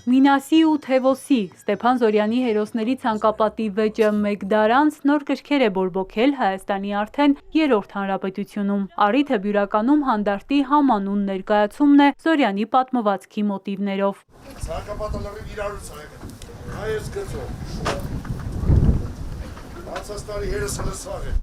Մինասի ու Թևոսի Ստեփան Զորյանի հերոսների ցանկապատի վեճը մեկ դար անց նոր գրքեր է բորբոքել Հայաստանի արդեն երրորդ հանրապետությունում։ Առիթը բյուրականում հանդարտի համանուն ներկայացումն է Զորյանի պատմվածքի մոտիվներով։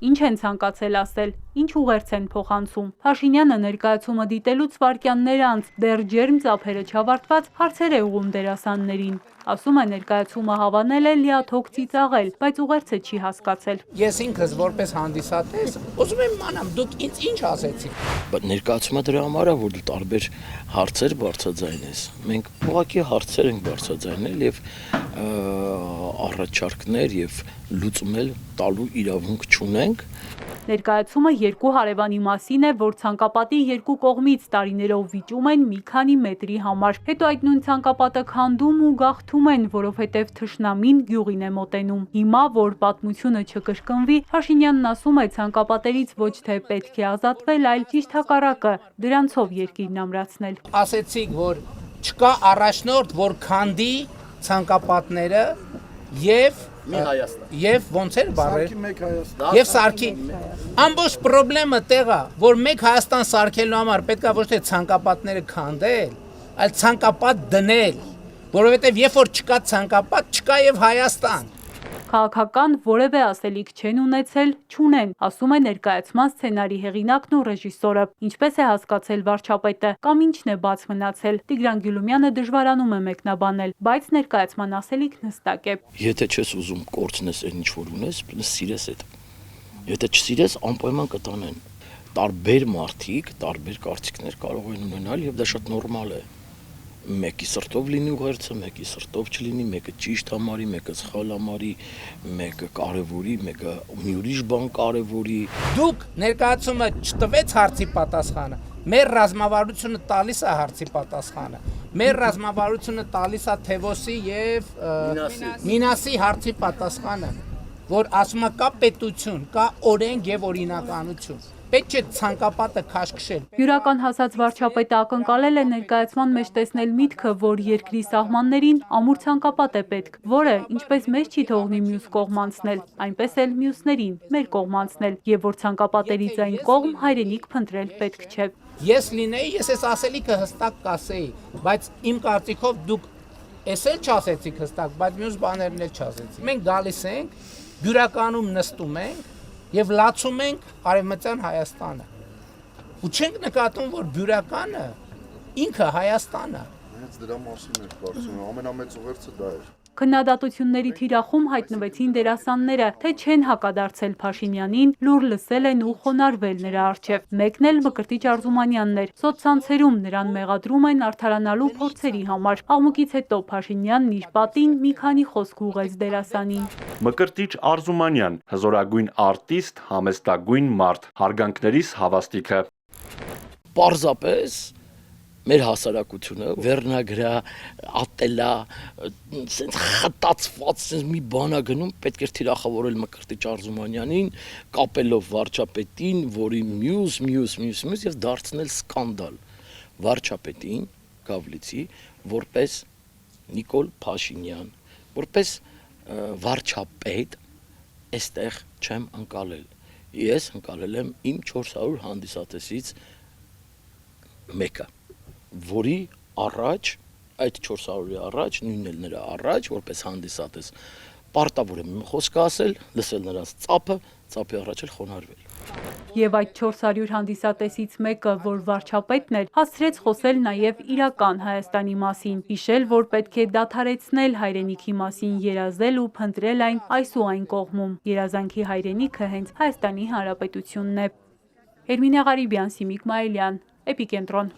Ինչ են ցանկացել ասել, ինչ ուղերձ են փոխանցում։ Փաշինյանը ներկայացումը դիտելուց վայրկյաններ անց դեռ ջերմ ծափերը չավարտված հարցեր է ուղղում դերասաններին։ Ասում է ներկայացումը հավանել է լիաթոք ծիծաղել, բայց ուղերձը չի հասկացել։ Ես ինքս որպես հանդիսատես ուզում եմ իմանամ դուք ինձ ինչ ասեցիք։ Բայց ներկայացումը դրա համար է, որ դու տարբեր հարցեր բարձրաձայնես։ Մենք ուղղակի հարցեր ենք բարձրաձայնել եւ առաջարկներ եւ լուծումել տալու իրավունք չունենք։ Ներկայացումը երկու հարևանի մասին է, որ ցանկապատի երկու կողմից տարիներով վիճում են մի քանի մետրի համար։ Հետո այդ նույն ցանկապատը քանդում ու գաղթում են, որովհետև թշնամին գյուղին է մոտենում։ Հիմա, որ պատմությունը չկրկնվի, Փաշինյանն ասում է ցանկապատերից ոչ թե պետք է ազատվել, այլ ճիշտ հակառակը, դրանցով երկիրն ամրացնել։ Ասեցիք, որ չկա առաջնորդ, որ քանդի ցանկապատները եւ ոնց էր բառերը եւ սարքի ամբողջ խնդրեմը տեղա որ մեկ Հայաստան սարքելու համար պետքա ոչ թե ցանկապատները քանդել այլ ցանկապատ դնել որովհետեւ երբ որ չկա ցանկապատ չկա եւ Հայաստան Քաղաքական որևէ ասելիք չեն ունեցել, չունեն, ասում է ներկայացման սցենարի հեղինակն ու ռեժիսորը։ Ինչպես է հասկացել վարչապետը, կամ ինչն է բաց մնացել, Տիգրան Գյուլումյանը դժվարանում է մեկնաբանել, բայց ներկայացման ասելիքն հստակ է։ Եթե չես ուզում կորցնես այն ինչ որ ունես, սիրես այդ։ Եթե չսիրես, անպայման կտանեն։ Տարբեր մարդիկ, տարբեր կարծիքներ կարող են ունենալ եւ դա շատ նորմալ է։ Մեկի սրտով լինի ուղերձը, մեկի սրտով չլինի, մեկը ճիշտ համարի, մեկը սխալ համարի, մեկը կարևորի, մեկը մի ուրիշ բան կարևորի։ Դուք ներկայացումը չտվեց հարցի պատասխանը։ Մեր ռազմավարությունը տալիս է հարցի պատասխանը։ Մեր ռազմավարությունը տալիս է Թևոսի եւ Մինասի հարցի պատասխանը, որ ասում է կա պետություն, կա օրենք եւ օրինականություն։ Պետք չէ ցանկապատը քաշքշել։ Յուրական հասած վարչապետը ակնկալել է ներկայացման մեջ տեսնել միտքը, որ երկրի սահմաններին ամուր ցանկապատ է պետք, որը ինչպես մեզ չի թողնի մյուս կողմ անցնել, այնպես էլ մյուսներին մեր կողմ անցնել, եւ որ ցանկապատերից այն կողմ հայրենիք փնտրել պետք չէ։ Ես լինեի, ես այս ասելիքը հստակ կասեի, բայց իմ կարծիքով դուք էս էլ չասեցիք հստակ, բայց մյուս բաներն էլ չասեցիք։ Մենք գալիս ենք, բյուրականում նստում ենք եւ լացում ենք Արևմտյան Հայաստանը։ Ու չենք նկատում, որ բյուրականը ինքը Հայաստանը։ Հենց դրա մասին էր կարծում, ամենամեծ ուղերձը դա էր։ Քննադատությունների թիրախում հայտնվեցին դերասանները, թե չեն հակադարձել Փաշինյանին, լուր լսել են ու խոնարհվել նրա առջև։ Մեկն էլ Մկրտիչ Արզումանյանն էր։ Սոցցանցերում նրան մեղադրում են արդարանալու փորձերի համար։ Աղմուկից հետո Փաշինյանն իր պատին մի քանի խոսք ուղղեց դերասանին։ Մկրտիչ Արզումանյան, հզորագույն արտիստ, համեստագույն մարդ, հարգանքներիս հավաստիքը։ Պարզապես մեր հասարակությունը վերնագրա, ատելա, սենց խտացված սենց մի բանա գնում, պետք էր թիրախավորել Մկրտիչ Արզումանյանին, կապելով վարչապետին, որի մյուս եւ դարձնել սկանդալ վարչապետին, Գավլիցի, որպես Նիկոլ Փաշինյան, որպես վարչապետ, այստեղ չեմ ընկալել։ Ես ընկալել եմ իմ 400 հանդիսատեսից մեկը, որի առաջ, այդ 400-ի առաջ, նույնն էլ նրա առաջ, որպես հանդիսատես, պարտավոր եմ խոսքը ասել, լսել նրանց ծափի առաջ էլ խոնարհվել։ Եվ այդ 400 հանդիսատեսից մեկը, որ վարչապետն էր, հասցրեց խոսել նաև իրական Հայաստանի մասին, հիշել, որ պետք է դադարեցնել հայրենիքի մասին երազել ու փնտրել այն այս ու այն կողմում։ Երազանքի հայրենիքը հենց Հայաստանի Հանրապետությունն է։ Էրմինե Ղարիբյան, Սիմիկ Մայիլյան, Էպիկենտրոն։